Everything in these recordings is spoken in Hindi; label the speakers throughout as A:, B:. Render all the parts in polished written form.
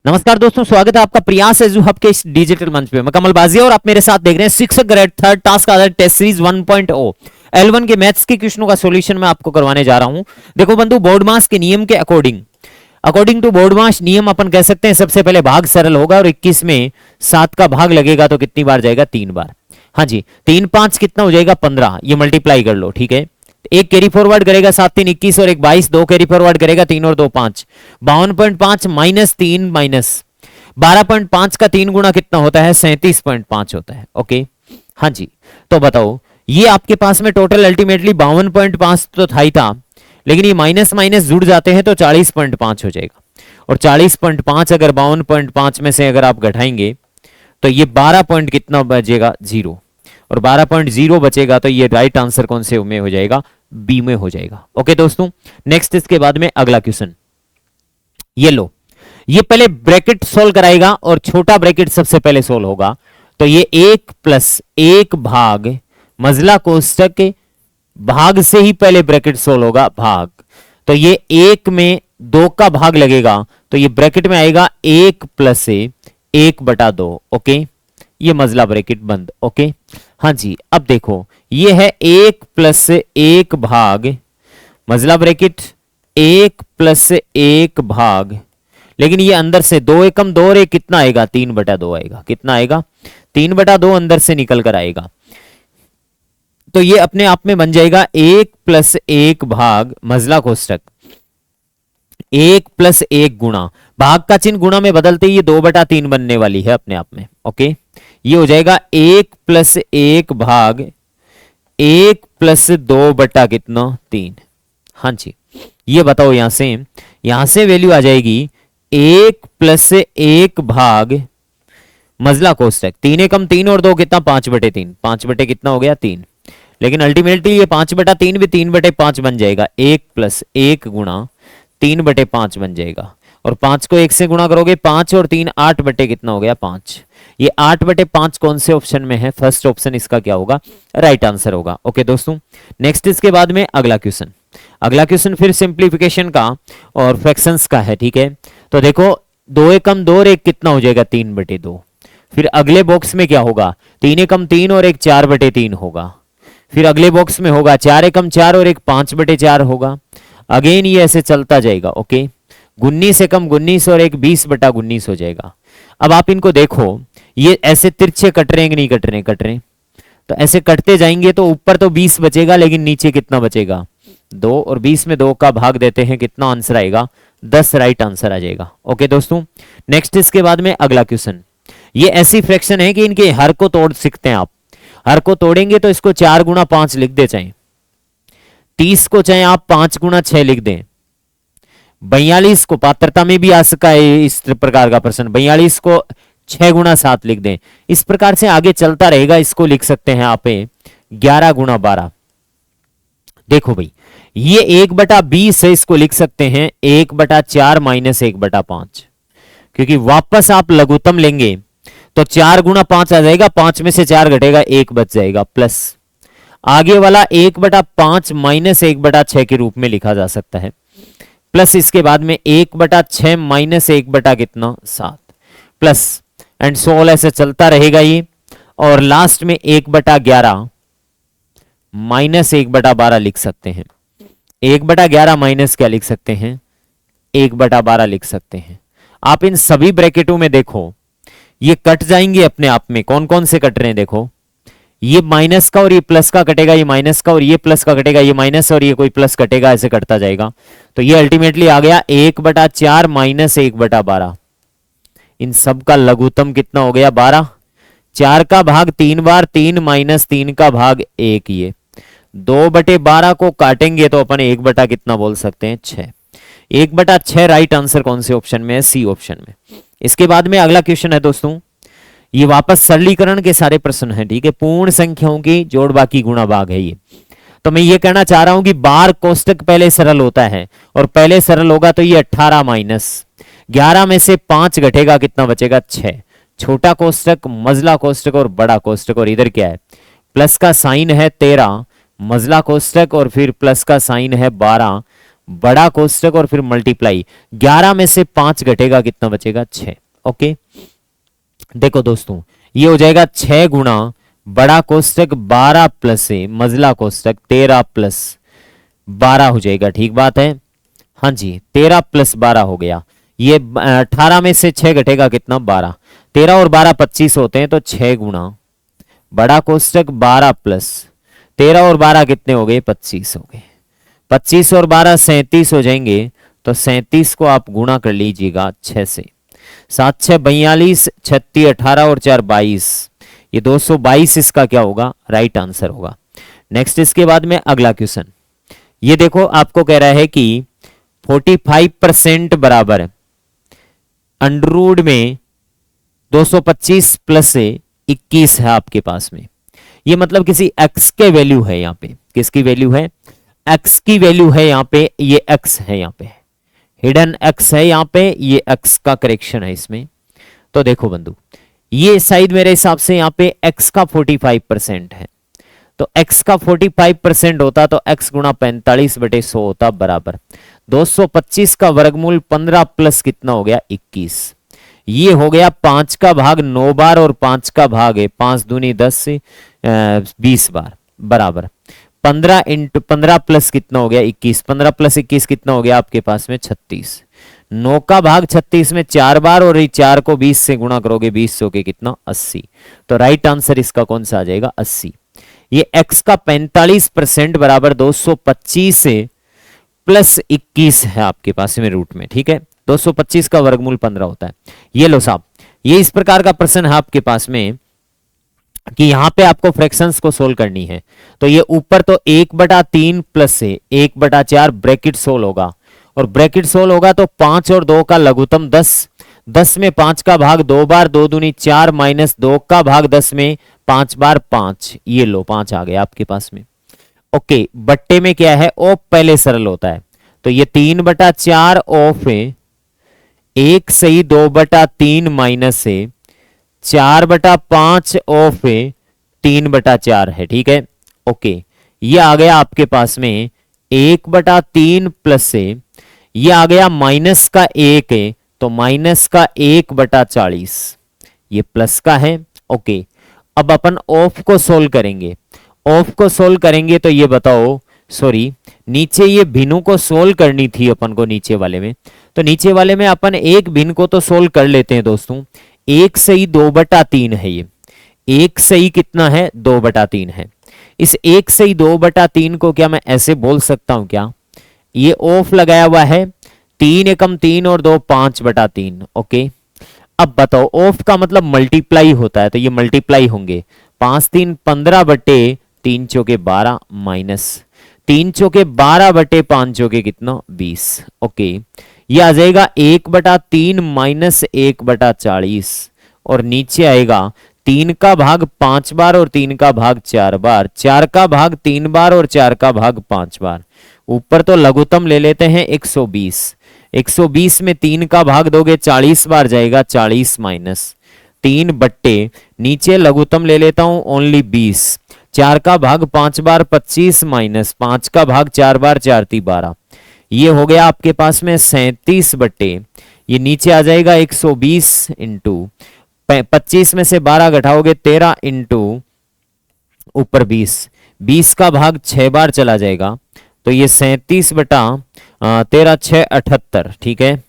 A: नमस्कार दोस्तों, स्वागत है आपका प्रयास एजू हब के इस डिजिटल मंच पे। मैं कमल बाजी और आप मेरे साथ देख रहे हैं 6th ग्रेड थर्ड टास्क आधारित टेस्ट सीरीज 1.0 L1 के मैथ्स के क्वेश्चनों का सॉल्यूशन मैं आपको करवाने जा रहा हूं। देखो बंधु, बोर्डमास के नियम के अकॉर्डिंग टू बोर्डमास नियम अपन कह सकते हैं सबसे पहले भाग सरल होगा और 21 में 7 का भाग लगेगा तो कितनी बार जाएगा? 3 बार। हाँ जी, 3 5 कितना हो जाएगा? 15। ये मल्टीप्लाई कर लो, ठीक है। एक कैरी फॉरवर्ड करेगा 7 3 21 और एक 22, 2 कैरी फॉरवर्ड करेगा 3 और 2 5, 52.5 माइनस 3 माइनस 12.5 का 3 गुना कितना होता है? 37.5 होता है। ओके, हाँ जी। तो बताओ, ये आपके पास में टोटल अल्टीमेटली 52.5 तो था ही था, लेकिन ये माइनस माइनस जुड़ जाते हैं तो 40.5 हो जाएगा। और 40.5 अगर 52.5 में से अगर आप घटाएंगे तो ये 12 पॉइंट कितना बचेगा? 0। और 12.0 बचेगा तो ये राइट आंसर कौन से में हो जाएगा? बी में हो जाएगा। ओके दोस्तों, नेक्स्ट इसके बाद में अगला क्वेश्चन ये लो। ये पहले ब्रैकेट सोल्व कराएगा और छोटा ब्रैकेट सबसे पहले सोल्व होगा। तो ये 1 प्लस 1 भाग मजला कोष्टक के भाग से ही पहले ब्रैकेट सोल्व होगा, भाग। तो ये 1 में 2 का भाग लगेगा तो ये ब्रैकेट में आएगा 1 प्लस 1 बटा 2। ओके, ये मजला ब्रैकेट बंद। ओके, हाँ जी। अब देखो, ये है 1 प्लस 1 भाग मजला ब्रैकेट 1 प्लस 1 भाग, लेकिन ये अंदर से 2 एकम 2 और 1 कितना आएगा? 3 बटा 2 आएगा। कितना आएगा? 3 बटा 2 अंदर से निकल कर आएगा। तो ये अपने आप में बन जाएगा 1 प्लस 1 भाग मजला कोष्टक 1 प्लस 1 गुणा, भाग का चिन्ह गुणा में बदलते ही ये 2 बटा 3 बनने वाली है अपने आप में। ओके, ये हो जाएगा 1 प्लस 1 भाग 1 प्लस 2 बटा कितना? 3। हाँ जी, ये बताओ, यहां से वैल्यू आ जाएगी 1 प्लस 1 भाग मजला कोष्टक 3 एकम 3 और 2 कितना? 5 बटे 3। 5 बटे कितना हो गया? 3। लेकिन अल्टीमेटली ये 5 बटा 3 भी 3 बटे 5 बन जाएगा। 1 प्लस 1 गुणा 3 बटे 5 बन जाएगा। और 5 को 1 से गुणा करोगे 5 और 3 8 बटे कितना हो गया? 5। ये 8 बटे 5 कौन से ऑप्शन में है? फर्स्ट ऑप्शन इसका क्या होगा? राइट आंसर होगा। ओके दोस्तों, नेक्स्ट इसके बाद में अगला क्वेश्चन फिर सिंप्लीफिकेशन का और फ्रैक्शंस का है, ठीक है। तो देखो, 2 एकम 2 और 1 कितना हो जाएगा? 3 बटे 2। फिर अगले बॉक्स में क्या होगा? 3 एकम 3 और 1 4 बटे 3 होगा। फिर अगले बॉक्स में होगा 4 एकम 4 और 1 5 बटे 4 होगा। अगेन ये ऐसे चलता जाएगा। ओके, 19 एकम 19 और 1 20 बटा 19 हो जाएगा। अब आप इनको देखो, ये ऐसे तिरछे कट रहे हैं कि नहीं कट रहे? कट रहे। तो ऐसे कटते जाएंगे तो ऊपर तो 20 बचेगा, लेकिन नीचे कितना बचेगा? 2। और 20 में 2 का भाग देते हैं, कितना आंसर आएगा? 10 राइट आंसर आ जाएगा। ओके दोस्तों, नेक्स्ट इसके बाद में अगला क्वेश्चन। ये ऐसी फ्रैक्शन है कि इनके हर को तोड़ सकते हैं आप। हर को तोड़ेंगे तो इसको 4 गुणा 5 लिख दे, चाहे 30 को चाहे आप 5 गुणा 6 लिख दें, 42 को पात्रता में भी आ सका है इस प्रकार का प्रश्न, 42 को 6 गुणा 7 लिख दें। इस प्रकार से आगे चलता रहेगा। इसको लिख सकते हैं आप 11 गुणा 12। देखो भाई, ये 1 बटा 20 है, इसको लिख सकते हैं 1 बटा 4 माइनस 1 बटा 5, क्योंकि वापस आप लघुत्तम लेंगे तो 4 गुणा 5 आ जाएगा, 5 में से 4 घटेगा 1 बच जाएगा, प्लस आगे वाला 1 बटा 5 माइनस 1 बटा 6 के रूप में लिखा जा सकता है, प्लस इसके बाद में 1 बटा 6 माइनस 1 बटा कितना? 7, प्लस एंड सोल ऐसे चलता रहेगा ये। और लास्ट में 1 बटा 11 माइनस 1 बटा 12 लिख सकते हैं। 1 बटा 11 माइनस क्या लिख सकते हैं? 1 बटा 12 लिख सकते हैं। आप इन सभी ब्रैकेटों में देखो, ये कट जाएंगे अपने आप में। कौन कौन से कट रहे हैं? देखो, ये माइनस का और ये प्लस का कटेगा, ये माइनस का और ये प्लस का कटेगा, ये माइनस और ये कोई प्लस कटेगा, ऐसे कटता जाएगा। तो ये अल्टीमेटली आ गया 1 बटा 4 माइनस 1 बटा 12। इन सब का लघुत्तम कितना हो गया? 12। 4 का भाग 3 बार, 3 माइनस 3 का भाग 1। ये 2 बटे 12 को काटेंगे तो अपन 1 बटा कितना बोल सकते हैं? 6। 1 बटा 6 राइट आंसर कौन से ऑप्शन में है? सी ऑप्शन में। इसके बाद में अगला क्वेश्चन है दोस्तों, ये वापस सरलीकरण के सारे प्रश्न हैं, ठीक है। पूर्ण संख्याओं की जोड़ बाकी गुणा भाग है ये। तो मैं ये कहना चाह रहा हूं कि बार कोष्टक पहले सरल होता है, और पहले सरल होगा तो ये 18 माइनस 11 में से 5 घटेगा, कितना बचेगा? 6। छोटा कोष्टक, मजला कोष्टक और बड़ा कोष्टक, और इधर क्या है? प्लस का साइन है 13 मजला कोष्टक और फिर प्लस का साइन है 12 बड़ा कोष्टक और फिर मल्टीप्लाई, 11 में से 5 घटेगा, कितना बचेगा 6। ओके, देखो दोस्तों ये हो जाएगा 6 गुणा बड़ा कोष्टक 12 प्लस ए मझला कोष्टक 13 प्लस 12 हो जाएगा। ठीक बात है, हाँ जी 13 प्लस 12 हो गया। ये 18 में से 6 घटेगा, कितना 12, 13 और 12 25 होते हैं, तो 6 गुणा बड़ा कोष्टक 12 प्लस 13 और 12 कितने हो गए 25 हो गए, 25 और 12 37 हो जाएंगे, तो 37 को आप गुणा कर लीजिएगा 6 से, 7 6 42, 36 18 और 4 22, ये 222 इसका क्या होगा राइट आंसर होगा। नेक्स्ट इसके बाद में अगला क्वेश्चन, ये देखो आपको कह रहा है कि 45% बराबर अंडर रूट में 225 प्लस से 21 है आपके पास में। ये मतलब किसी x के वैल्यू है, यहाँ पे किसकी वैल्यू है, x की वैल्यू है यहाँ पे, ये x है यहाँ पे, हिडन x है यहाँ पे, ये x का करेक्शन है इसमें। तो देखो बंधु ये साइड मेरे हिसाब से यहाँ पे x का 45% है, तो x का 45% होता तो x गुणा 45/100 होता बराबर 225 का वर्गमूल 15 प्लस कितना हो गया 21, ये हो गया 5 का भाग 9 बार और 5 का भाग है 5 दूनी 10 से 20 बार बराबर 15 इंटू 15 प्लस कितना हो गया 21, 15 प्लस 21 कितना हो गया आपके पास में 36, 9 का भाग 36 में 4 बार और 4 को 20 से गुणा करोगे 20 हो के कितना 80, तो राइट आंसर इसका कौन सा आ जाएगा 80। ये x का 45% बराबर 225 से प्लस 21 है आपके पास में रूट में। ठीक है, 225 का वर्गमूल 15 होता है। ये लो साहब, ये इस प्रकार का प्रश्न है आपके पास में कि यहां पे आपको फ्रैक्शंस को सोल्व करनी है, तो ये ऊपर तो 1/3 प्लस से 1/4 ब्रैकेट सोल्व होगा, और ब्रैकेट सोल्व होगा तो 5 और 2 का लघुत्तम 10, 10 में 5 का भाग 2 बार 2 दूनी 4 माइनस 2 का भाग 10 में 5 बार 5, ये लो 5 आ गया आपके पास में। ओके, बट्टे में क्या है ऑफ पहले सरल होता है, तो ये 3/4 ऑफ है 1 सही 2/3 माइनस से 4/5 ऑफ 3/4 है। ठीक है, ओके ये आ गया आपके पास में 1/3 प्लस से ये आ गया माइनस का 1 है, तो माइनस का 1/40, ये प्लस का है। ओके, अब अपन ऑफ को सोल्व करेंगे, ऑफ को सोल्व करेंगे तो ये बताओ, सॉरी नीचे ये भिन्नु को सोल्व करनी थी अपन को नीचे वाले में, तो नीचे वाले में अपन एक भिन्न को तो सोल्व कर लेते हैं दोस्तों। 1 सही 2/3 है, ये 1 सही कितना है 2/3 है। इस 1 सही 2/3 को क्या मैं ऐसे बोल सकता हूं क्या, ये ऑफ लगाया हुआ है 3 एकम 3 और 2 5/3। ओके, अब बताओ ऑफ का मतलब मल्टीप्लाई होता है, तो ये मल्टीप्लाई होंगे 5 3 15/3 चौके 12 माइनस 3 चौके 12/5 चौके कितना 20। ओके, ये आ जाएगा 1/3 माइनस 1/40, और नीचे आएगा 3 का भाग 5 बार और 3 का भाग 4 बार, 4 का भाग 3 बार और 4 का भाग 5 बार। ऊपर तो लघुत्तम ले लेते हैं 120, 120 में 3 का भाग दोगे 40 बार जाएगा 40 माइनस 3 बट्टे नीचे लघुत्तम ले लेता हूं ओनली 20, 4 का भाग 5 बार 25 माइनस 5 का भाग 4 बार 4 × 12, ये हो गया आपके पास में 37 बट्टे ये नीचे आ जाएगा 120 इंटू 25 में से 12 घटाओगे 13 इंटू ऊपर 20, 20 का भाग 6 बार चला जाएगा, तो ये 37/13 6 78। ठीक है,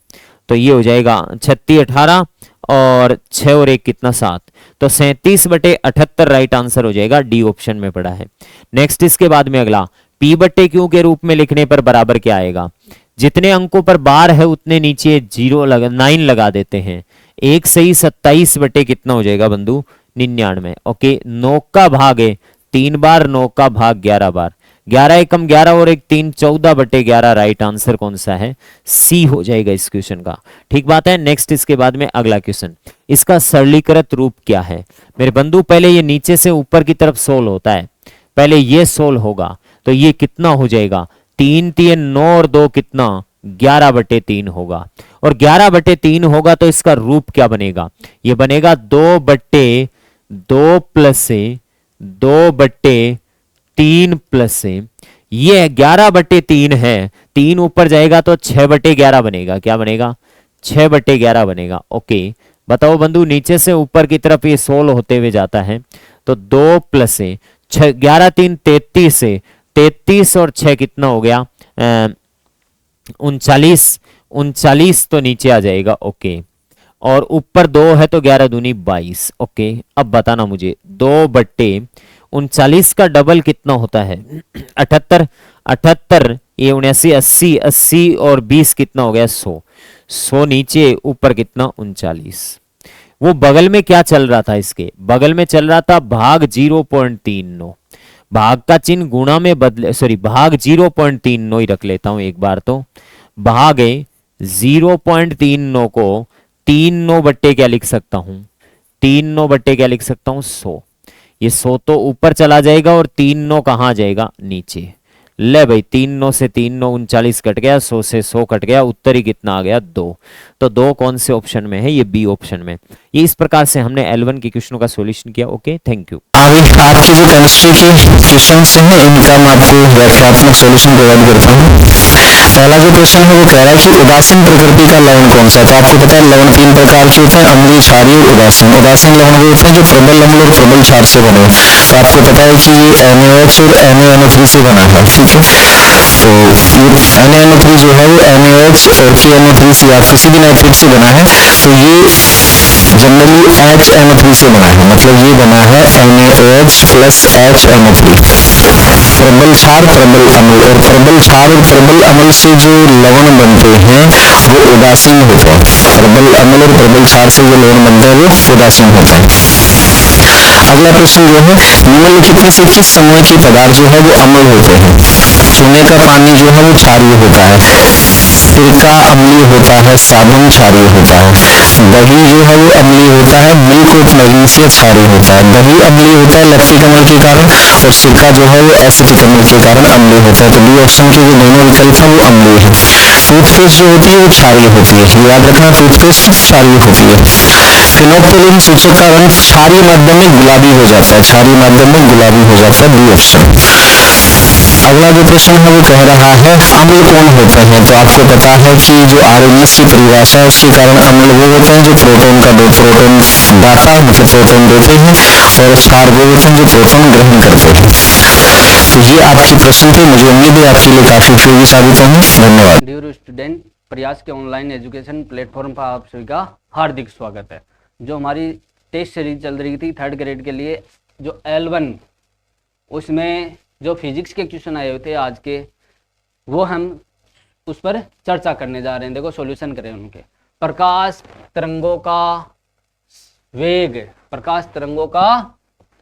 A: तो ये हो जाएगा 36 18 और 6 और 1 कितना 7, तो 37/78 राइट आंसर हो जाएगा, डी ऑप्शन में पड़ा है। नेक्स्ट इसके बाद में अगला P/Q के रूप में लिखने पर बराबर क्या आएगा, जितने अंकों पर बार है उतने नीचे 9 लगा देते हैं। 1 सही 27 बटे कितना हो जाएगा बंधु 99। ओके, 9 का भाग है 3 बार, 9 का भाग 11 बार, 11 एकम 11 और 1 3 14/11 राइट आंसर कौन सा है सी हो जाएगा इस क्वेश्चन का। ठीक बात है। नेक्स्ट इसके बाद में अगला क्वेश्चन, इसका सरलीकृत रूप क्या है मेरे बंधु, पहले ये नीचे से ऊपर की तरफ सोल्व होता है, पहले ये सोल्व होगा तो ये कितना हो जाएगा 3 3 9 और 2 कितना 11/3 होगा, और 11/3 होगा तो इसका रूप क्या बनेगा, ये बनेगा 2/2 प्लस 2/3 प्लस ये 11/3 है, 3 ऊपर जाएगा तो 6/11 बनेगा। क्या बनेगा? 6/11 बनेगा। ओके, बताओ बंधु, नीचे से ऊपर की तरफ ये 16 होते हुए जाता है तो 2 प्लस से 6, 11 3 33 है, 33 और 6 कितना हो गया? 39। 39 तो नीचे आ जाएगा। ओके, और ऊपर 2 है तो 11 दूनी 22। ओके, अब बताना मुझे 2/39 का डबल कितना होता है? 78। 78, ये 79, 80, 80 और 20 कितना हो गया? 100। 100 नीचे, ऊपर कितना? 39। वो बगल में क्या चल रहा था? इसके बगल में चल रहा था भाग 0.39। भाग का चिन्ह गुणा में बदले, सॉरी, भाग 0.39 ही रख लेता हूं एक बार। तो भाग 0.39 को 3/9 क्या लिख सकता हूं? 3/9 क्या लिख सकता हूं? 100। ये 100 तो ऊपर चला जाएगा और 3/9 कहाँ आ जाएगा? नीचे। ले भाई, 3/9 से 3/9 39 कट गया, 100 से 100 कट गया, उत्तर ही कितना आ गया? 2। तो 2 कौन से ऑप्शन में है? ये बी ऑप्शन में। ये इस प्रकार से हमने L1 के क्वेश्चनों का सॉल्यूशन किया। Okay, thank you.
B: अभी आपके जो केमिस्ट्री के क्वेश्चन हैं इनका मैं आपको व्याख्यात्मक सॉल्यूशन प्रोवाइड करता हूँ। पहला जो क्वेश्चन है वो कह रहा है कि उदासीन प्रकृति का लवण कौन सा है। तो आपको पता है लवण 3 प्रकार के होते हैं, अम्लीय, क्षारीय और उदासीन। उदासीन लवण वो होते हैं जो प्रबल अम्ल और प्रबल क्षार से बने। तो आपको पता है कि ये NaOH और NaNO3 से बना है, ठीक है। तो ये NaNO3 जो है वो NaOH और KNO3 से या किसी भी नाइट्रेट से बना है। तो ये जनरली HNO3 से बना है, मतलब ये बना है NaOH प्लस HNO3। प्रबल क्षार, प्रबल अम्ल, और प्रबल क्षार और प्रबल अम्ल से जो लवण बनते हैं वो उदासीन होते हैं। प्रबल अम्ल और प्रबल क्षार से जो लवण बनते हैं वो उदासीन होते हैं। अगला प्रश्न जो है, निम्नलिखित में से किस समूह के पदार्थ जो है वो अम्ल होते हैं? चूने का पानी जो है वो क्षारीय होता है, सिरका अम्लीय होता है, साबुन क्षारीय होता है, दही जो है वो अम्लीय होता है, मिल्क ऑफ मैग्नीशिया क्षारीय होता है। दही अम्लीय होता है लैक्टिक अम्ल के कारण, और सिरका जो है वो एसिटिक अम्ल के कारण अम्लीय होता है। तो बी ऑप्शन के जो दोनों विकल्प हैं वो अम्लीय है। टूथपेस्ट जो होती है वो क्षारीय होती है, याद रखना, टूथपेस्ट क्षारीय होती है। फिनोप्टोलिन सूचक का रंग क्षारीय माध्यम में गुलाबी हो जाता है, क्षारीय माध्यम में गुलाबी हो जाता है, बी ऑप्शन। अगला जो प्रश्न है वो कह रहा है अम्ल कौन होते हैं। तो आपको पता है कि जो आरएनएस की परिभाषा है उसके कारण अम्ल वो होते हैं जो प्रोटॉन दाता, मतलब प्रोटॉन देते हैं, और क्षार वो होते हैं जो प्रोटॉन ग्रहण करते हैं। तो ये आपके प्रश्न थे, मुझे उम्मीद है आपके लिए काफी उपयोगी साबित होंगे। धन्यवाद।
C: डियर स्टूडेंट, प्रयास के ऑनलाइन एजुकेशन प्लेटफॉर्म पर आप सभी का हार्दिक स्वागत है। जो हमारी टेस्ट सीरीज चल रही थी 3rd ग्रेड के लिए, जो L1, उसमें जो फिजिक्स के क्वेश्चन आए हुए थे आज के, वो हम उस पर चर्चा करने जा रहे हैं। देखो सॉल्यूशन करें उनके। प्रकाश तरंगों का वेग, प्रकाश तरंगों का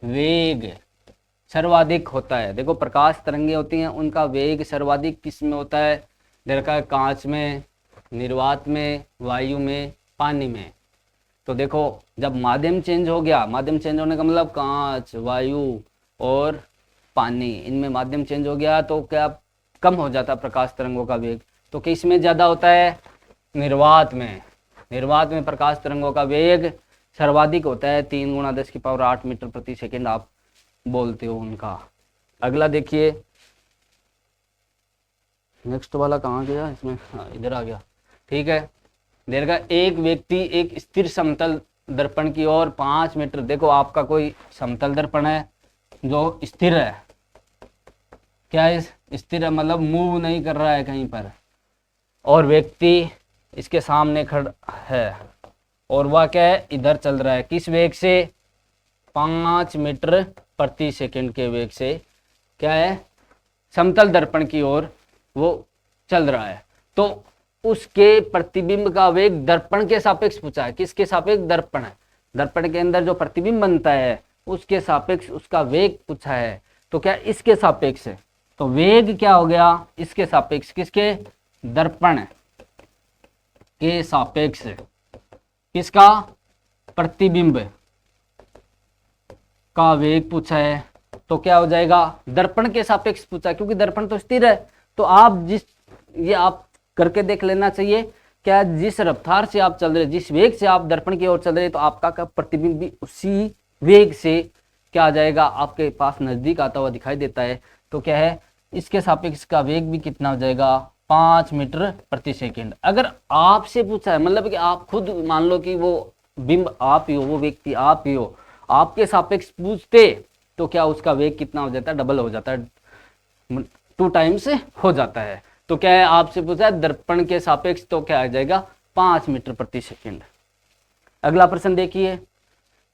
C: वेग सर्वाधिक होता है। देखो प्रकाश तरंगें होती हैं, उनका वेग सर्वाधिक किस में होता है? देखा, कांच में, निर्वात में, वायु में, पानी में। तो देखो जब माध्यम चेंज हो गया, माध्यम चेंज होने का मतलब कांच, वायु और पानी, इनमें माध्यम चेंज हो गया तो क्या कम हो जाता प्रकाश तरंगों का वेग? तो किस में ज़्यादा होता है? निर्वात में। निर्वात में प्रकाश तरंगों का वेग सर्वाधिक होता है, 3 × 10⁸ मीटर प्रति सेकेंड आप बोलते हो उनका। अगला देखिए, नेक्स्ट वाला कहाँ गया इसमें? हाँ, इधर आ गया, ठीक है। देखा, एक व्यक्ति एक स्थिर समतल दर्पण की ओर 5 मीटर, देखो आपका कोई समतल दर्पण है जो स्थिर है, क्या है? स्थिर है, मतलब मूव नहीं कर रहा है कहीं पर, और व्यक्ति इसके सामने खड़ा है और वह क्या है? इधर चल रहा है। किस वेग से? 5 मीटर प्रति सेकंड के वेग से क्या है? समतल दर्पण की ओर वो चल रहा है। तो उसके प्रतिबिंब का वेग दर्पण के सापेक्ष पूछा है। किसके सापेक्ष? दर्पण है। दर्पण के अंदर जो प्रतिबिंब बनता है उसके सापेक्ष उसका वेग पूछा है। तो क्या इसके सापेक्ष है? तो वेग क्या हो गया? इसके सापेक्ष। किसके? दर्पण के सापेक्ष। किसका? प्रतिबिंब का वेग पूछा है। तो क्या हो जाएगा? दर्पण के सापेक्ष पूछा, क्योंकि दर्पण तो स्थिर है। तो आप ये आप करके देख लेना चाहिए, क्या जिस रफ्तार से आप चल रहे, जिस वेग से आप दर्पण की ओर चल रहे, तो आपका प्रतिबिंब भी उसी वेग से क्या आ जाएगा? आपके पास नजदीक आता हुआ दिखाई देता है। तो क्या है? इसके सापेक्ष का वेग भी कितना हो जाएगा? 5 मीटर प्रति सेकंड। अगर आपसे पूछा है, मतलब कि आप खुद मान लो कि वो बिंब आप ही हो, वो व्यक्ति आप ही हो, आपके सापेक्ष पूछते तो क्या उसका वेग कितना हो जाता है, डबल हो जाता है, 2 टाइम्स हो जाता है। तो क्या है, आपसे पूछा है दर्पण के सापेक्ष, तो क्या आ जाएगा 5 मीटर प्रति सेकंड। अगला प्रश्न देखिए,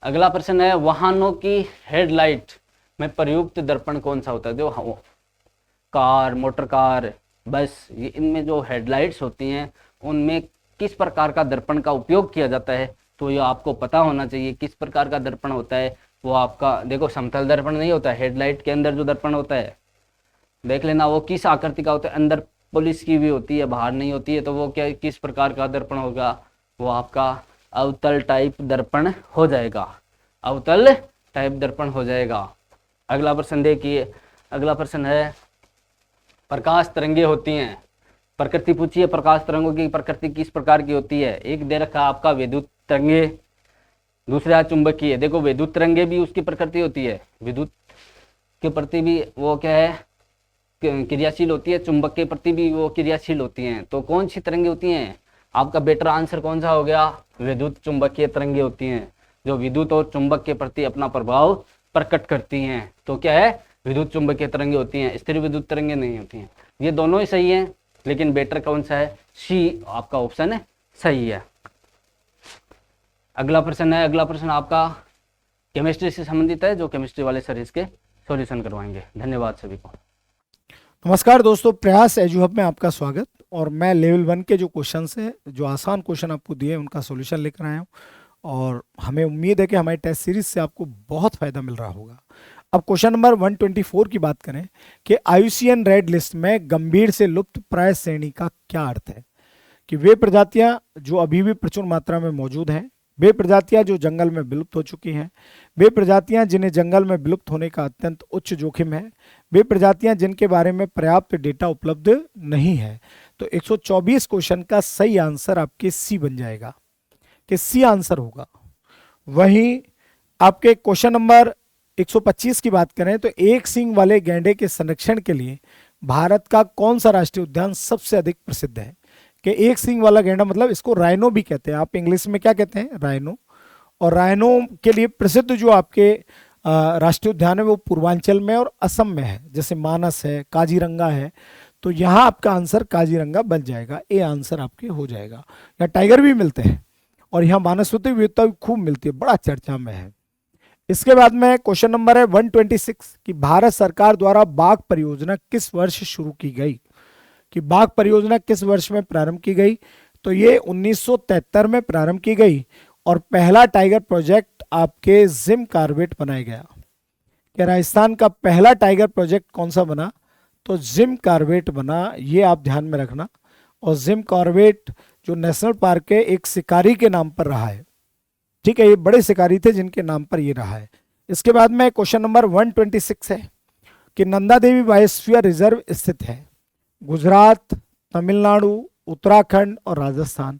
C: अगला प्रश्न है वाहनों की हेडलाइट में प्रयुक्त दर्पण कौन सा होता है। जो कार, मोटर कार, बस, ये इनमें जो हेडलाइट्स होती हैं उनमें किस प्रकार का दर्पण का उपयोग किया जाता है, तो ये आपको पता होना चाहिए किस प्रकार का दर्पण होता है। वो आपका देखो समतल दर्पण नहीं होता है, हेडलाइट के अंदर जो दर्पण होता है देख लेना वो किस आकृति का होता है, अंदर पुलिस की भी होती है, बाहर नहीं होती है, तो वो क्या किस प्रकार का दर्पण होगा, वो आपका अवतल टाइप दर्पण हो जाएगा, अवतल टाइप दर्पण हो जाएगा। अगला प्रश्न देखिए, अगला प्रश्न है प्रकाश तरंगे होती हैं, प्रकृति पूछी है प्रकाश तरंगों की प्रकृति किस प्रकार की होती है। एक दे रखा आपका विद्युत तरंगे, दूसरा चुंबकीय। देखो विद्युत तरंगे भी उसकी प्रकृति होती है, विद्युत के प्रति भी वो क्या है क्रियाशील होती है, चुंबक के प्रति भी वो क्रियाशील होती हैं। तो कौन सी तरंगे होती हैं, आपका बेटर आंसर कौन सा हो गया, विद्युत चुंबकीय तरंगे होती हैं, जो विद्युत और चुंबक के प्रति अपना प्रभाव प्रकट करती हैं। तो क्या है, विद्युत चुंबकीय तरंगे होती हैं, स्थिर विद्युत तरंगे नहीं होती हैं। ये दोनों ही सही हैं, लेकिन बेटर कौन सा है, सी आपका ऑप्शन है सही है। अगला प्रश्न है, अगला प्रश्न आपका केमिस्ट्री से संबंधित है, जो केमिस्ट्री वाले सर इसके सॉल्यूशन करवाएंगे। धन्यवाद सभी को।
D: नमस्कार दोस्तों, प्रयास एजुहब में आपका स्वागत। और मैं लेवल 1 के जो क्वेश्चंस हैं, जो आसान क्वेश्चन आपको दिए उनका सॉल्यूशन लेकर आया हूँ, और हमें उम्मीद है कि हमारी टेस्ट सीरीज से आपको बहुत फायदा मिल रहा होगा। अब क्वेश्चन नंबर 124 की बात करें कि IUCN रेड लिस्ट में गंभीर से लुप्त प्राय श्रेणी का क्या अर्थ है, कि वे प्रजातियां जो अभी भी प्रचुर मात्रा में मौजूद हैं, वे प्रजातियां जो जंगल में विलुप्त हो चुकी हैं, वे प्रजातियां जिन्हें जंगल में विलुप्त होने का अत्यंत उच्च जोखिम है, वे प्रजातियां जिनके बारे में पर्याप्त डेटा उपलब्ध नहीं है। तो 124 क्वेश्चन का सही आंसर आपके सी बन जाएगा, कि सी आंसर होगा। वहीं आपके क्वेश्चन नंबर 125 की बात करें तो एक सींग वाले गैंडे के संरक्षण के लिए भारत का कौन सा राष्ट्रीय उद्यान सबसे अधिक प्रसिद्ध है। कि एक सींग वाला गैंडा, मतलब इसको राइनो भी कहते हैं, आप इंग्लिश में क्या कहते हैं, राइनो। और राइनो के लिए प्रसिद्ध जो आपके राष्ट्रीय उद्यान है वो पूर्वांचल में और असम में है, जैसे मानस है, काजीरंगा है। तो यहाँ आपका आंसर काजीरंगा बन जाएगा, ए आंसर आपके हो जाएगा। यहाँ टाइगर भी मिलते हैं और यहाँ वानस्पतिक विविधता भी खूब मिलती है, बड़ा चर्चा में है। इसके बाद में क्वेश्चन नंबर है 126 कि भारत सरकार द्वारा बाघ परियोजना किस वर्ष शुरू की गई। कि बाघ परियोजना किस वर्ष में प्रारंभ की गई, तो ये 1973 में प्रारंभ की गई, और पहला टाइगर प्रोजेक्ट आपके जिम कॉर्बेट बनाया गया। कि राजस्थान का पहला टाइगर प्रोजेक्ट कौन सा बना, तो जिम कॉर्बेट बना, ये आप ध्यान में रखना। और जिम कॉर्बेट जो नेशनल पार्क है एक शिकारी के नाम पर रहा है, ठीक है, ये बड़े शिकारी थे जिनके नाम पर ये रहा है। इसके बाद में क्वेश्चन नंबर 126 है कि नंदा देवी बायोस्फीयर रिजर्व स्थित है गुजरात, तमिलनाडु, उत्तराखंड और राजस्थान।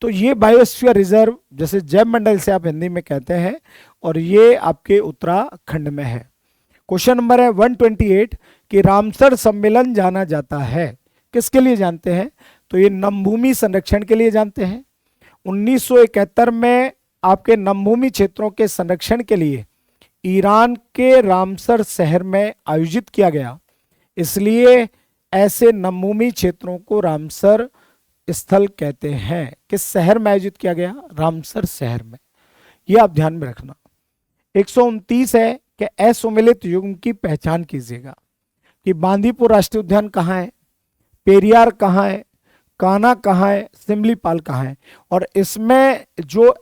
D: तो ये बायोस्फीयर रिजर्व जैसे जैव मंडल से आप हिंदी में कहते हैं, और ये आपके उत्तराखंड में है। क्वेश्चन नंबर है 128 कि रामसर सम्मेलन जाना जाता है, किसके लिए जानते हैं, तो ये नमभूमि संरक्षण के लिए जानते हैं। 1971 में आपके नमभूमि क्षेत्रों के संरक्षण के लिए ईरान के रामसर शहर में आयोजित किया गया, इसलिए ऐसे नमभूमि क्षेत्रों को रामसर स्थल कहते हैं। किस शहर में आयोजित किया गया, रामसर शहर में, यह आप ध्यान में रखना। 129 है कि असुमेलित युग्म की पहचान कीजिएगा। कि बांदीपुर राष्ट्रीय उद्यान कहाँ है, पेरियार कहाँ है, कान्हा कहाँ है, सिमलीपाल कहाँ है। और इसमें जो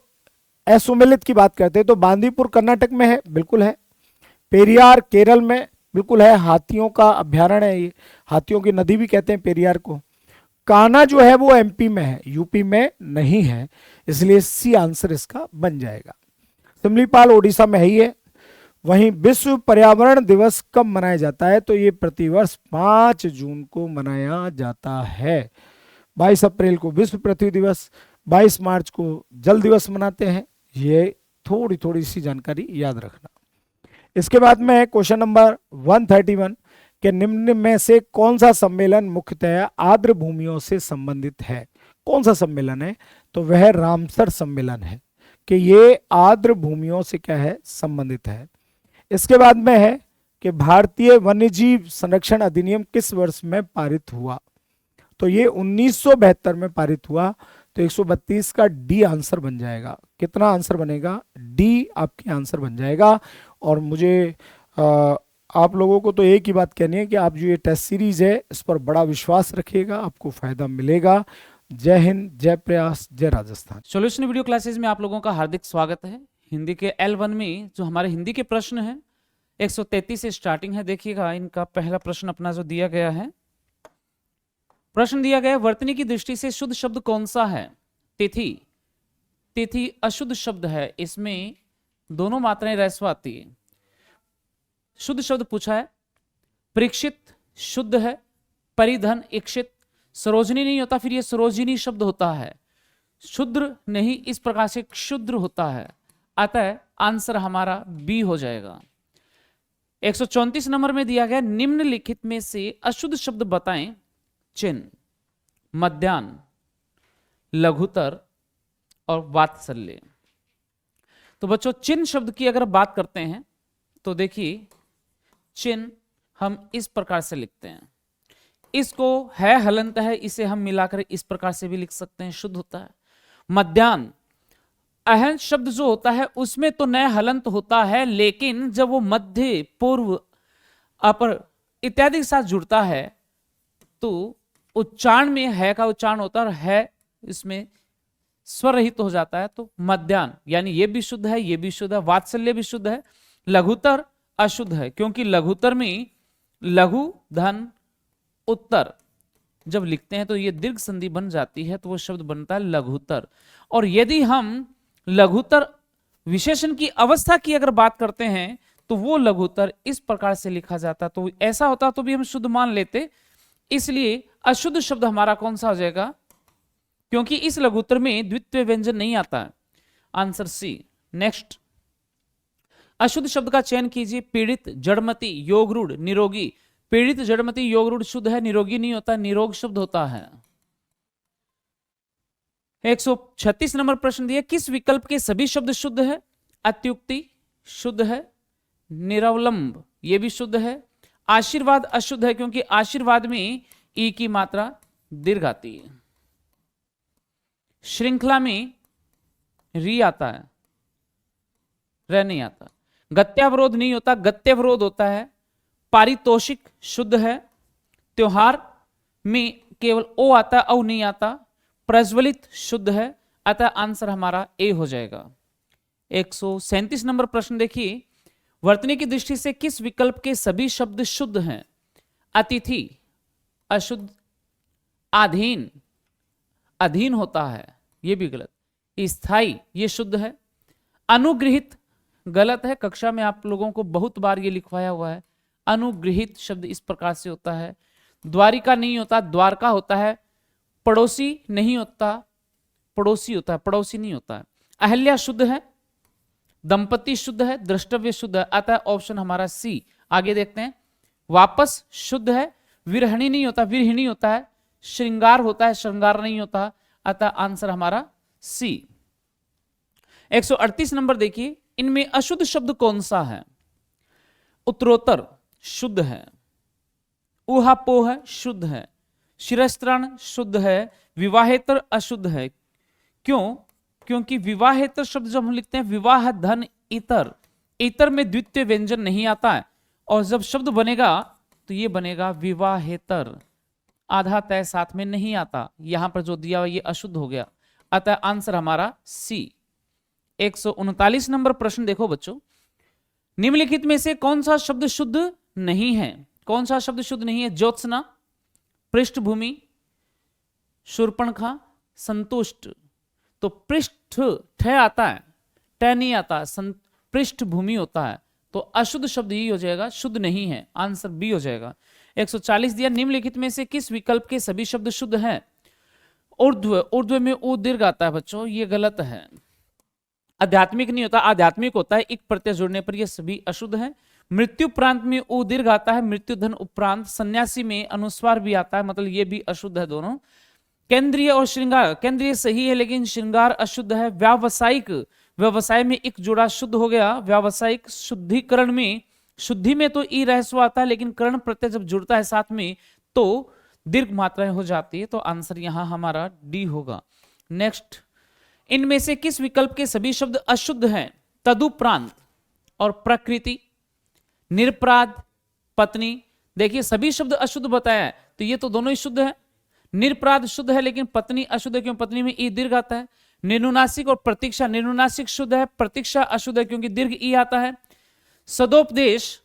D: असुमेलित की बात करते हैं तो बांदीपुर कर्नाटक में है, बिल्कुल है। पेरियार केरल में बिल्कुल है, हाथियों का अभ्यारण्य है, ये हाथियों की नदी भी कहते हैं पेरियार को। कान्हा जो है वो एमपी में है, यूपी में नहीं है, इसलिए सी आंसर इसका बन जाएगा। सिमलीपाल ओडिशा में ही है। वहीं विश्व पर्यावरण दिवस कब मनाया जाता है, तो ये प्रतिवर्ष 5 जून को मनाया जाता है। 22 अप्रैल को विश्व पृथ्वी दिवस, 22 मार्च को जल दिवस मनाते हैं। ये थोड़ी थोड़ी सी जानकारी याद रखना। इसके बाद में क्वेश्चन नंबर 131 कि निम्न में से कौन सा सम्मेलन मुख्यतः आर्द्र भूमियों से संबंधित है। कौन सा सम्मेलन है? तो वह रामसर सम्मेलन है कि ये आर्द्र भूमियों से क्या है, संबंधित है। इसके बाद में है कि भारतीय वन्यजीव संरक्षण अधिनियम किस वर्ष में पारित हुआ? तो ये 1972 में पारित हुआ। तो 132 का डी आंसर बन जाएगा। कितना आंसर बनेगा? डी आपकी आंसर बन जाएगा। और मुझे आप लोगों को तो एक ही बात कहनी है कि आप जो ये टेस्ट सीरीज है इस पर बड़ा विश्वास रखिएगा, आपको फायदा मिलेगा। जय हिंद, जय प्रयास, जय राजस्थान।
E: सॉल्यूशन वीडियो क्लासेस में आप लोगों का हार्दिक स्वागत है। हिंदी के L1 में जो हमारे हिंदी के प्रश्न हैं 133 से स्टार्टिंग है। देखिएगा इनका पहला प्रश्न अपना जो दिया गया है, प्रश्न दिया गया है, वर्तनी की दृष्टि से शुद्ध शब्द कौन सा है? तिथि। तिथि अशुद्ध शब्द है, इसमें दोनों मात्राएं रस्व आती है। शुद्ध शब्द पूछा है। परीक्षित शुद्ध है, परिधन इक्षित, सरोजनी नहीं होता, फिर ये सरोजिनी शब्द होता है। शुद्र नहीं, इस प्रकार से क्षुद्र होता है। अतः आंसर हमारा बी हो जाएगा। 134 नंबर में दिया गया, निम्नलिखित में से अशुद्ध शब्द बताएं। चिन्ह, मध्याह्न, लघुतर और वात्सल्य। तो बच्चों चिन्ह शब्द की अगर बात करते हैं तो देखिए चिन्ह हम इस प्रकार से लिखते हैं। इसको है हलंत है, इसे हम मिलाकर इस प्रकार से भी लिख सकते हैं, शुद्ध होता है। मध्याह्न अहं शब्द जो होता है उसमें तो नए हलंत होता है, लेकिन जब वो मध्य, पूर्व, अपर इत्यादि के साथ जुड़ता है तो उच्चारण में है का उच्चारण होता है और है इसमें स्वर रहित हो जाता है। तो मध्याह्न यानी ये भी शुद्ध है, ये भी शुद्ध है। वात्सल्य भी शुद्ध है। लघुतर अशुद्ध है, क्योंकि लघुतर में लघु धन उत्तर जब लिखते हैं तो ये दीर्घ संधि बन जाती है, तो वो शब्द बनता है लघुतर। और यदि हम लघुतर विशेषण की अवस्था की अगर बात करते हैं तो वो लघुतर इस प्रकार से लिखा जाता, तो ऐसा होता तो भी हम शुद्ध मान लेते। इसलिए अशुद्ध शब्द हमारा कौन सा हो जाएगा? क्योंकि इस लघुतर में द्वितीय व्यंजन नहीं आता है। Answer C. नेक्स्ट, अशुद्ध शब्द का चयन कीजिए। पीड़ित, जड़मती, योगरूढ़, निरोगी। पीड़ित, जड़मती, योगरूढ़ शुद्ध है, निरोगी नहीं होता, निरोग शब्द होता है। 136 नंबर प्रश्न दिया, किस विकल्प के सभी शब्द शुद्ध है? अत्युक्ति शुद्ध है, निरवलंब ये भी शुद्ध है, आशीर्वाद अशुद्ध है, क्योंकि आशीर्वाद में ई की मात्रा दीर्घ आती है। श्रृंखला में री आता है, र नहीं आता। गत्यावरोध नहीं होता, गत्यवरोध होता है। पारितोषिक शुद्ध है। त्योहार में केवल ओ आता है, औ नहीं आता। प्रज्वलित शुद्ध है, अतः आंसर हमारा ए हो जाएगा। 137 नंबर प्रश्न देखिए, वर्तनी की दृष्टि से किस विकल्प के सभी शब्द शुद्ध हैं? अतिथि अशुद्ध, अधीन अधीन होता है, यह भी गलत। स्थायी ये शुद्ध है। अनुगृहित गलत है, कक्षा में आप लोगों को बहुत बार ये लिखवाया हुआ है। अनुगृहित शब्द इस प्रकार से होता है। द्वारिका नहीं होता, द्वारका होता है। पड़ोसी नहीं होता, पड़ोसी होता है, पड़ोसी नहीं होता है। अहल्या शुद्ध है। दंपति शुद्ध है, द्रष्टव्य शुद्ध है, अतः ऑप्शन हमारा सी। आगे देखते हैं, वापस शुद्ध है। विरहणी नहीं होता, विरहिणी होता है। श्रृंगार होता है, श्रृंगार नहीं होता, अतः आंसर हमारा सी। 138 नंबर देखिए, इनमें अशुद्ध शब्द कौन सा है? उत्तरोत्तर शुद्ध है। ऊहापोह शुद्ध है। शिरस्त्राण शुद्ध है। विवाहेतर अशुद्ध है। क्यों? क्योंकि विवाहेतर शब्द जब हम लिखते हैं, विवाह धन इतर, इतर में द्वितीय व्यंजन नहीं आता है, और जब शब्द बनेगा तो ये बनेगा विवाहेतर। आधा तय साथ में नहीं आता, यहां पर जो दिया हुआ ये अशुद्ध हो गया, अतः आंसर हमारा सी। 139 नंबर प्रश्न देखो बच्चों, निम्नलिखित में से कौन सा शब्द शुद्ध नहीं है? कौन सा शब्द शुद्ध नहीं है? ज्योत्सना, पृष्ठभूमि, शूर्पणखा, संतुष्ट। तो पृष्ठ ठ आता है, ट नहीं आता, पृष्ठभूमि होता है, तो अशुद्ध शब्द ही हो जाएगा, शुद्ध नहीं है। आंसर बी हो जाएगा। 140 दिया, निम्नलिखित में से किस विकल्प के सभी शब्द शुद्ध हैं? ऊर्ध्व, ऊर्ध्व में ऊ दीर्घ आता है बच्चों, ये गलत है। आध्यात्मिक नहीं होता, आध्यात्मिक होता है। एक प्रत्यय जोड़ने पर ये सभी अशुद्ध है। मृत्यु प्रांत में उ दीर्घ आता है, मृत्यु धन उपरांत। सन्यासी में अनुस्वार भी आता है, मतलब ये भी अशुद्ध है दोनों। केंद्रीय और श्रृंगार, केंद्रीय सही है लेकिन श्रृंगार अशुद्ध है। व्यावसायिक, व्यवसाय में एक जोड़ा शुद्ध हो गया। व्यावसायिक, शुद्धिकरण में, शुद्धि में तो ई रहस्व आता है लेकिन करण प्रत्यय जब जुड़ता है साथ में तो दीर्घ मात्राएं हो जाती है, तो आंसर यहां हमारा डी होगा। नेक्स्ट, इनमें से किस विकल्प के सभी शब्द अशुद्ध हैं? तदुपरांत और प्रकृति, निरपराध, पत्नी। देखिए सभी शब्द अशुद्ध बताया है तो ये तो दोनों ही शुद्ध है। निरपराध शुद्ध है लेकिन पत्नी अशुद्ध है, क्यों? पत्नी में ई दीर्घ आता है। निर्नुनासिक और प्रतीक्षा, निर्नुनासिक शुद्ध है, प्रतीक्षा अशुद्ध है क्योंकि दीर्घ ई आता है। सदोपदेश,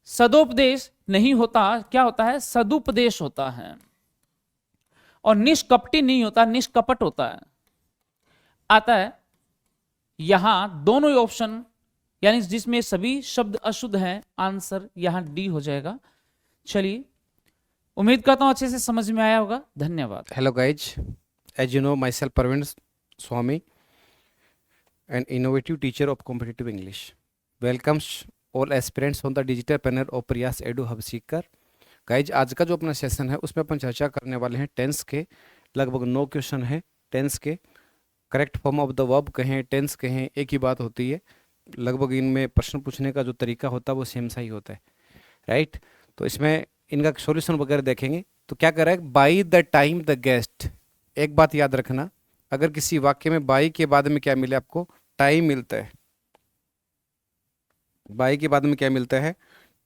E: सदोपदेश नहीं होता, क्या होता है? सदुपदेश होता है। और निष्कपटी नहीं होता, निष्कपट होता है, आता है। यहां दोनों ही ऑप्शन यानी जिसमें सभी शब्द अशुद्ध हैं, आंसर यहां डी हो जाएगा। चलिए, उम्मीद करता हूं अच्छे से समझ में आया होगा। धन्यवाद।
F: Hello guys, as you know myself Parvin Swami, an innovative teacher of competitive English. Welcomes all aspirants on the digital panel of Priyas Edu Hub Seeker. Guys आज का जो अपना सेशन है उसमें अपन चर्चा करने वाले हैं टेंस के। लगभग 9 क्वेश्चन है टेंस के। Correct form of the verb कहें, टेंस कहें, एक ही बात होती है। लगभग इनमें प्रश्न पूछने का जो तरीका होता है वो सेम सा ही होता है, राइट। तो इसमें इनका सॉल्यूशन वगैरह देखेंगे। तो क्या कर रहा है, by the time the guest. एक बात याद रखना, अगर किसी वाक्य में बाई के बाद में क्या मिले आपको? टाइम मिलता है। बाई के बाद में क्या मिलता है?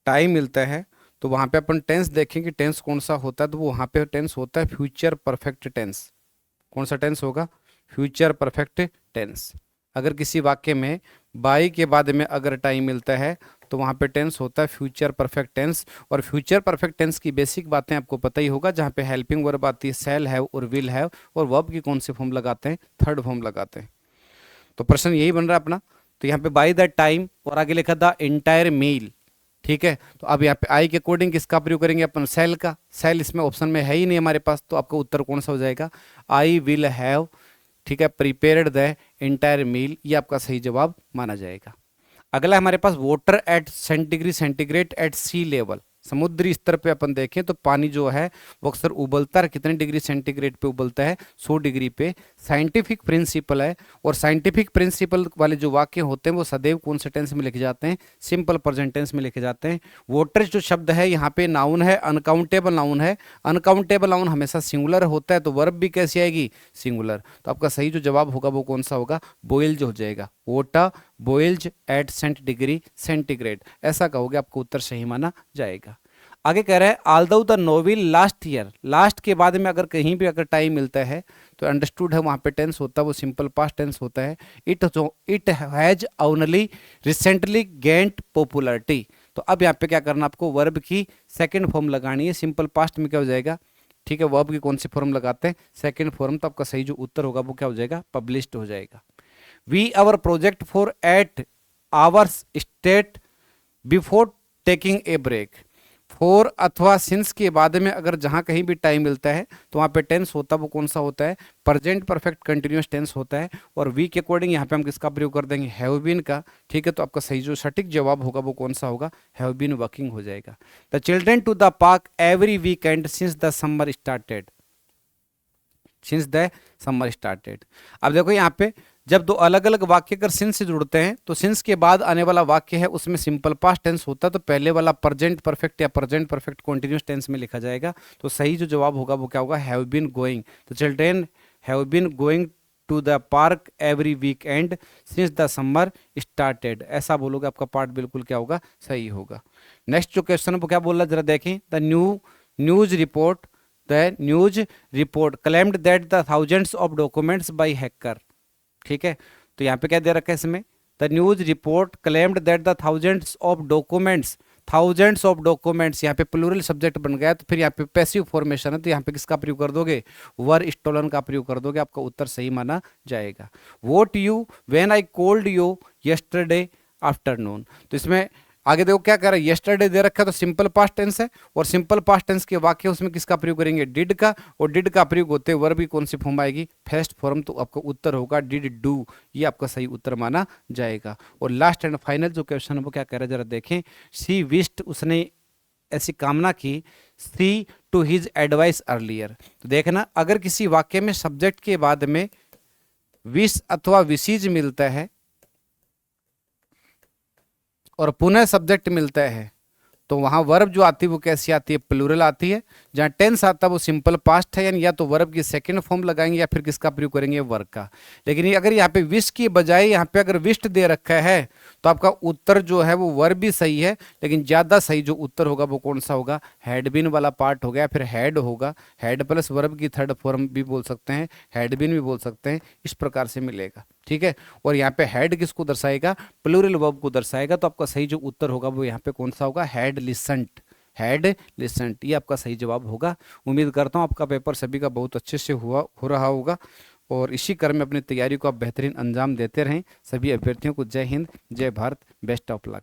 F: टाइम मिलता है। तो वहाँ पे अपन टेंस देखेंगे, टेंस कौन सा होता है, तो वो वहाँ पे टेंस होता है फ्यूचर परफेक्ट टेंस। कौन सा टेंस होगा? Future perfect tense. अगर किसी वाक्य में बाई के बाद में अगर टाइम मिलता है तो वहाँ पे टेंस होता है फ्यूचर परफेक्ट टेंस। और फ्यूचर परफेक्ट टेंस की बेसिक बातें आपको पता ही होगा, जहाँ पे हेल्पिंग वर्ब आती है, शैल है और विल है, और वर्ब की कौन सी फॉर्म लगाते हैं? थर्ड फॉर्म लगाते हैं। तो प्रश्न यही बन रहा है अपना। तो यहाँ पे बाई द टाइम और आगे लिखा द एंटायर मील, ठीक है। तो अब यहाँ पे आई के अकॉर्डिंग किसका प्रयोग करेंगे अपन? सेल का। सेल इसमें ऑप्शन में है ही नहीं हमारे पास, तो आपका उत्तर कौन सा हो जाएगा? आई विल हैव, ठीक है, प्रिपेयर्ड द एंटायर मील, ये आपका सही जवाब माना जाएगा। अगला हमारे पास water at centigrade at sea level. समुद्री स्तर पे अपन देखें तो पानी जो है वो अक्सर उबलता है, कितने डिग्री सेंटीग्रेड पे उबलता है? 100 डिग्री पे। साइंटिफिक प्रिंसिपल है, और साइंटिफिक प्रिंसिपल वाले जो वाक्य होते हैं वो सदैव कौन से टेंस में लिखे जाते हैं? सिंपल प्रेजेंट टेंस में लिखे जाते हैं। वाटर जो शब्द है यहाँ पे नाउन है, अनकाउंटेबल नाउन है। अनकाउंटेबल नाउन हमेशा सिंगुलर होता है, तो वर्ब भी कैसी आएगी? सिंगुलर। तो आपका सही जो जवाब होगा वो कौन सा होगा? बॉइल्ड हो जाएगा। Water boiled at degree centigrade, ऐसा कहोगे आपको उत्तर सही माना जाएगा। आगे कह रहा है although the novel last year. Last के बाद में अगर कहीं भी अगर टाइम मिलता है तो अंडरस्टूड है, वहाँ पे टेंस होता है वो सिंपल पास्ट टेंस होता है। It has only recently gained popularity. तो अब यहाँ पे क्या करना आपको? वर्ब की सेकेंड फॉर्म लगानी है। सिंपल पास्ट में क्या हो जाएगा? ठीक है, वर्ब की कौन सी फॉर्म लगाते हैं? Second form. तो आपका सही जो उत्तर होगा वो क्या हो जाएगा? पब्लिश्ड हो जाएगा। We our project for 8 hours straight before taking a break. For अथवा सिंस के बाद में अगर जहां कहीं भी टाइम मिलता है तो वहां पे टेंस होता है वो कौन सा होता है? प्रेजेंट परफेक्ट कंटिन्यूअस टेंस होता है। और वी के अकॉर्डिंग यहाँ पे हम किसका प्रयोग कर देंगे? हैव बीन का, ठीक है। तो आपका सही जो सटीक जवाब होगा वो कौन सा होगा? हैव बीन वर्किंग हो जाएगा। The children to the park every weekend since the summer started. Since the summer started. अब देखो यहाँ पे जब दो अलग अलग वाक्य अगर सिंस से जुड़ते हैं तो सिंस के बाद आने वाला वाक्य है उसमें सिंपल पास्ट टेंस होता है, तो पहले वाला प्रेजेंट परफेक्ट या प्रेजेंट परफेक्ट कंटीन्यूअस टेंस में लिखा जाएगा। तो सही जो जवाब होगा वो क्या होगा? Have been going. तो children have been going to the park every weekend since the summer started, ऐसा बोलोगे आपका पार्ट बिल्कुल क्या होगा? सही होगा। नेक्स्ट जो क्वेश्चन है वो क्या बोल रहा है जरा देखें। The news report claimed that the thousands of documents by hacker, ठीक है। तो यहाँ पे क्या दे रखा है इसमें? The news report claimed that the thousands of documents. Thousands of documents यहाँ पे प्लूरल सब्जेक्ट बन गया, तो फिर यहाँ पे पैसिव फॉर्मेशन है, तो यहाँ पे किसका प्रयोग कर दोगे? वर स्टोलन का प्रयोग कर दोगे, आपका उत्तर सही माना जाएगा। Vote you when I called you yesterday afternoon. तो इसमें आगे देखो क्या कर रहा है, यस्टरडे दे रखा है तो सिंपल पास्ट टेंस है, और सिंपल पास्ट टेंस के वाक्य उसमें किसका प्रयोग करेंगे, डिड का, और डिड का प्रयोग होते वर्ब की कौन सी फॉर्म आएगी, फर्स्ट फॉर्म। तो आपका उत्तर होगा डिड डू, ये आपका सही उत्तर माना जाएगा। और लास्ट एंड फाइनल जो क्वेश्चन है वो क्या कह रहा है जरा देखें, सी विश्ड, उसने ऐसी कामना की, सी टू हिज एडवाइस अर्लियर। तो देखना अगर किसी वाक्य में सब्जेक्ट के बाद में विश अथवा विशीज मिलता है और पुनः सब्जेक्ट मिलता है तो वहां वर्ब जो आती है वो कैसी आती है, प्लूरल आती है। जहां टेंस आता है वो सिंपल पास्ट है, यानी या तो वर्ब की सेकंड फॉर्म लगाएंगे या फिर किसका प्रयोग करेंगे, वर्ब का। लेकिन अगर यहाँ पे विश की बजाय यहाँ पे अगर विश्ड दे रखा है तो आपका उत्तर जो है वो वर्ब भी सही है, लेकिन ज्यादा सही जो उत्तर होगा वो कौन सा होगा, हैड बीन वाला पार्ट हो गया, फिर हैड होगा, हैड प्लस वर्ब की थर्ड फॉर्म भी बोल सकते हैं, हैड बीन भी बोल सकते हैं, इस प्रकार से मिलेगा। ठीक है, और यहाँ पे हैड किसको दर्शाएगा, प्लूरल वर्ब को दर्शाएगा। तो आपका सही जो उत्तर होगा वो यहाँ पे कौन सा होगा, हैड लिसन्ड, हैड लिसन्ड, ये आपका सही जवाब होगा। उम्मीद करता हूँ आपका पेपर सभी का बहुत अच्छे से हो रहा होगा, और इसी क्रम में अपनी तैयारी को आप बेहतरीन अंजाम देते रहें। सभी अभ्यर्थियों को जय हिंद, जय भारत, बेस्ट ऑफ लक।